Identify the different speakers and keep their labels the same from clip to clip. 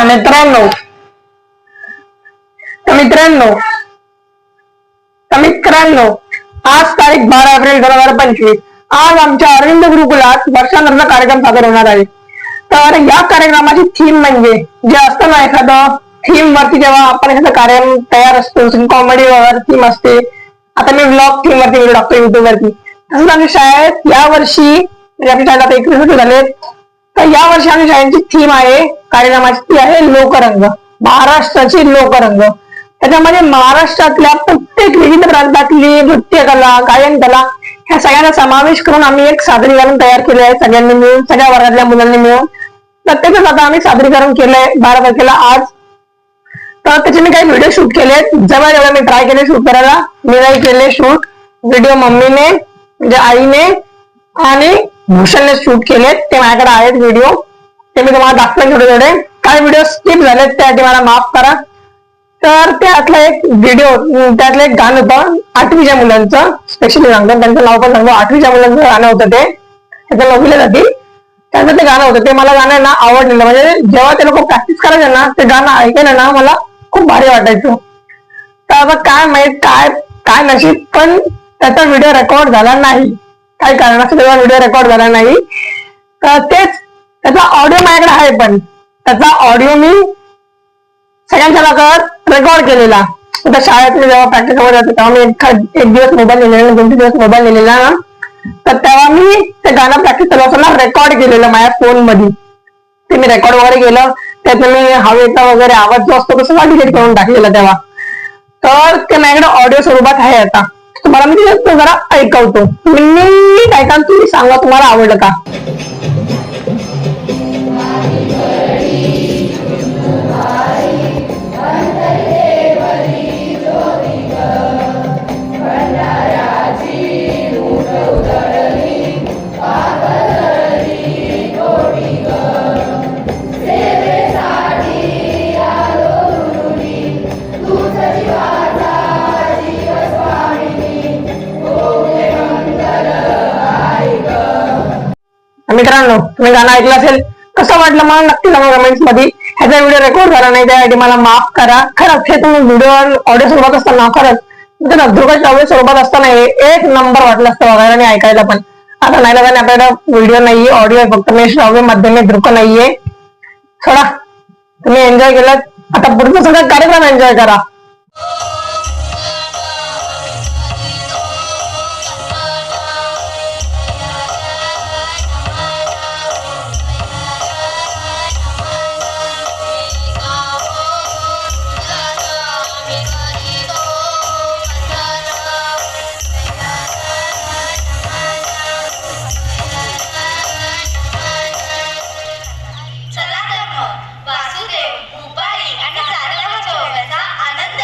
Speaker 1: मित्रांनो मित्रांनो आज तारीख 12 एप्रिल 2025 आज आमच्या अरविंद गुरुकुलात वर्षांतरचा कार्यक्रम सादर होणार आहे। तर या कार्यक्रमाची थीम म्हणजे जे असतं ना एखादं थीम वरती जेव्हा आपण एखादा कार्यक्रम तयार असतो कॉमेडी वर थीम असते। आता मी ब्लॉग थीम वरती व्हिडिओ टाकतो युट्यूब वरती। तसंच आमच्या शाळेत या वर्षी म्हणजे आपल्या शाळेत 21 वर्ष झाले तर या वर्षी आमच्या शाळेची थीम आहे कार्यक्रमाची ती आहे लोकरंग, महाराष्ट्राची लोकरंग। त्याच्यामध्ये महाराष्ट्रातल्या प्रत्येक विविध प्रांतातली नृत्यकला गायनकला ह्या सगळ्यांना समावेश करून आम्ही एक सादरीकरण तयार केले आहे सगळ्यांनी मिळून सगळ्या वर्गातल्या मुलांनी मिळून। प्रत्येकच आता आम्ही सादरीकरण केलंय 12 तारखेला आज। तर त्याचे मी काही व्हिडिओ शूट केलेत जवळ मी ट्राय केले शूट करायला। मी नाही केले शूट, व्हिडिओ मम्मीने म्हणजे आईने आणि भूषणने शूट केलेत ते माझ्याकडे आहेत व्हिडिओ ते मी तुम्हाला दाखवेन थोडे थोडे। काही व्हिडिओ स्किप झालेत त्यासाठी मला माफ करा। तर त्यातलं एक व्हिडिओ त्यातलं एक गाणं होतं 8वीच्या मुलांचं स्पेशली सांगतो त्यांचं नाव पण सांगतो 8वीच्या मुलांचं गाणं होतं ते त्याचं 9वीला जातील त्यांचं ते गाणं होतं ते मला गाणं ना आवडलेलं म्हणजे जेव्हा ते लोक प्रॅक्टिस करायचे ना ते गाणं ऐकायला ना मला खूप भारी वाटायचं। तर आता काय माहित काय नशीब पण त्याचा व्हिडिओ रेकॉर्ड झाला नाही काही कारणास्तव त्याचा व्हिडिओ रेकॉर्ड झाला नाही। तर तेच त्याचा ऑडिओ माझ्याकडे आहे पण त्याचा ऑडिओ मी सगळ्यांच्या लागत रेकॉर्ड केलेला। आता शाळेत मी जेव्हा प्रॅक्टिस वगैरे होते तेव्हा मी एक दिवस मोबाईल नेलेला 2-3 दिवस मोबाईल नेलेला ना तर तेव्हा मी ते गाणं प्रॅक्टिस करत असताना रेकॉर्ड केलेलं माझ्या फोन मध्ये ते मी रेकॉर्ड वगैरे केलं त्यातनं मी हवेचा वगैरे आवाज जो असतो तसं डिलीट करून टाकलेला तेव्हा। तर ते माझ्याकडे ऑडिओ स्वरूपात आहे आता तुम्हाला मी ते जरा ऐकवतो नीट ऐका तुम्ही सांगा तुम्हाला आवडलं का। मित्रांनो तुम्ही गाणं ऐकलं असेल कसं वाटलं मला नक्की सांगा कमेंट्स मध्ये। ह्याचा व्हिडिओ रेकॉर्ड झाला नाही त्यासाठी मला माफ करा। खरंच हे तुम्ही व्हिडिओ ऑडिओ स्वरूपात असताना खरंच धबधुकाच्या ऑडिओ स्वरूपात असताना एक नंबर वाटलं असतं बघायला आणि ऐकायला पण। आता नाही लगाने आपल्याला व्हिडिओ नाहीये ऑडिओ फक्त मी श्राव्य माध्यमे दृक नाहीये सोडा तुम्ही एन्जॉय केलं आता पुढचा सगळा कार्यक्रम एन्जॉय करा।
Speaker 2: वासुदेव, भूपाळी आणि सारंग चौघांचा आनंद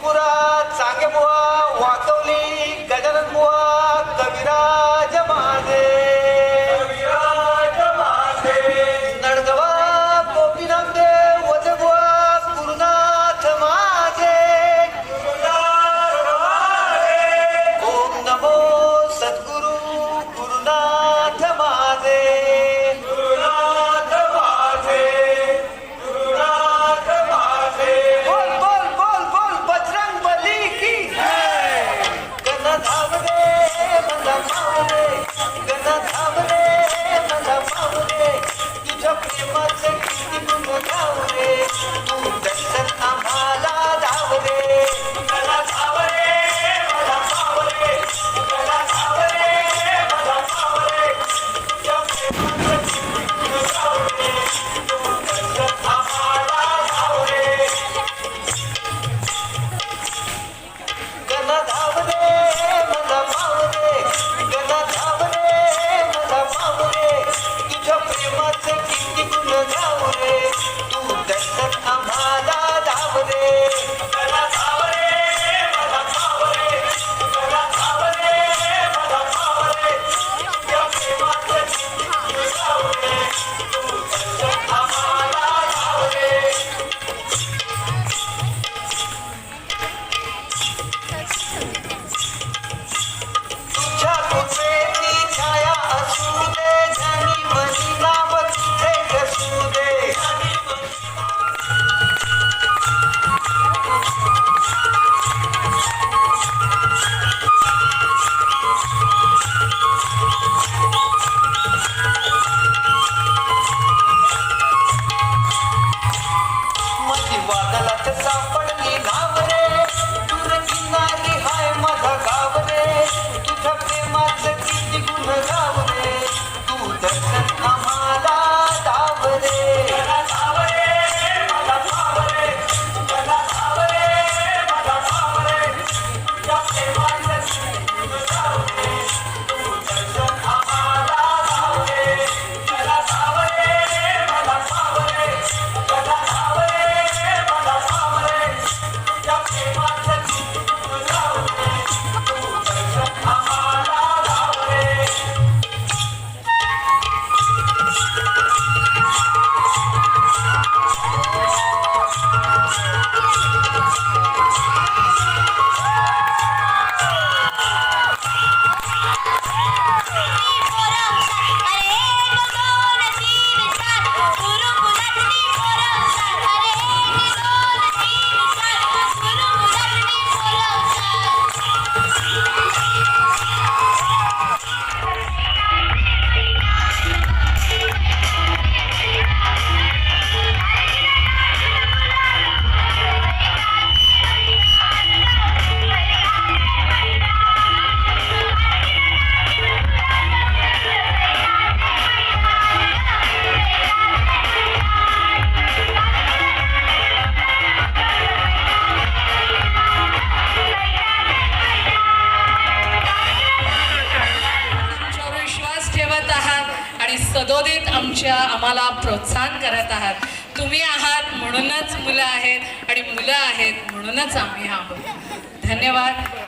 Speaker 2: त्रिपुरा चांगे बुवा वाकवली गजानन बुवा कविराज माझे नडगवा गोपीनाथ देव वजे बुवा गुरुनाथ माझे ओम नमो सद्गुरु गुरुनाथ माझे बोल बोल बोल बोल बजरंग बली की गण धावले मला मावले गण धावले मला मावले तुझ्या प्रेमाचे किती गुण गावले तू दर्शन आम्हाला धावले मला धावले मला मावले मला धावले मला मावले तुझ्या प्रेमाचे किती गुण गावले तू दर्शन आम्हाला धावले गण धावले मला मावले गण धावले मला मावले तुझ्या प्रेमाचे किती गुण गावले तू दर्शन आम्हाला धावले गण धावले मला मावले गण धावले मला मावले तुझ्या प्रेमाचे किती गुण गावले तू दर्शन आम्हाला धावले तुझ्या कृपेची छाया असू दे ज्ञानी मनी नाम तुझे असू दे माझी वादळात सापडली नाव रे दूर किनारी हाय माझा गाव रे तुझ्या प्रेमाचं किती गुण गाव रे तू दर्शन आम्हाला दाव रे मला धावरे मला धावरे मला धावरे मला धावरे तुझ्या प्रेमाचं किती गुण गाव रे तू दर्शन आम्हाला धावरे मला धावरे मला धावरे मला धावरे मला धावरे तुझ्या प्रेमाचं किती गुण गाव रे तू दर्शन आम्हाला धावरे
Speaker 3: आमच्यावर विश्वास ठेवत आहात आणि सदोदित आम्हाला प्रोत्साहन करत आहात. तुम्ही आहात म्हणूनच मुलं आहेत आणि मुलं आहेत म्हणूनच आम्ही आहोत. धन्यवाद.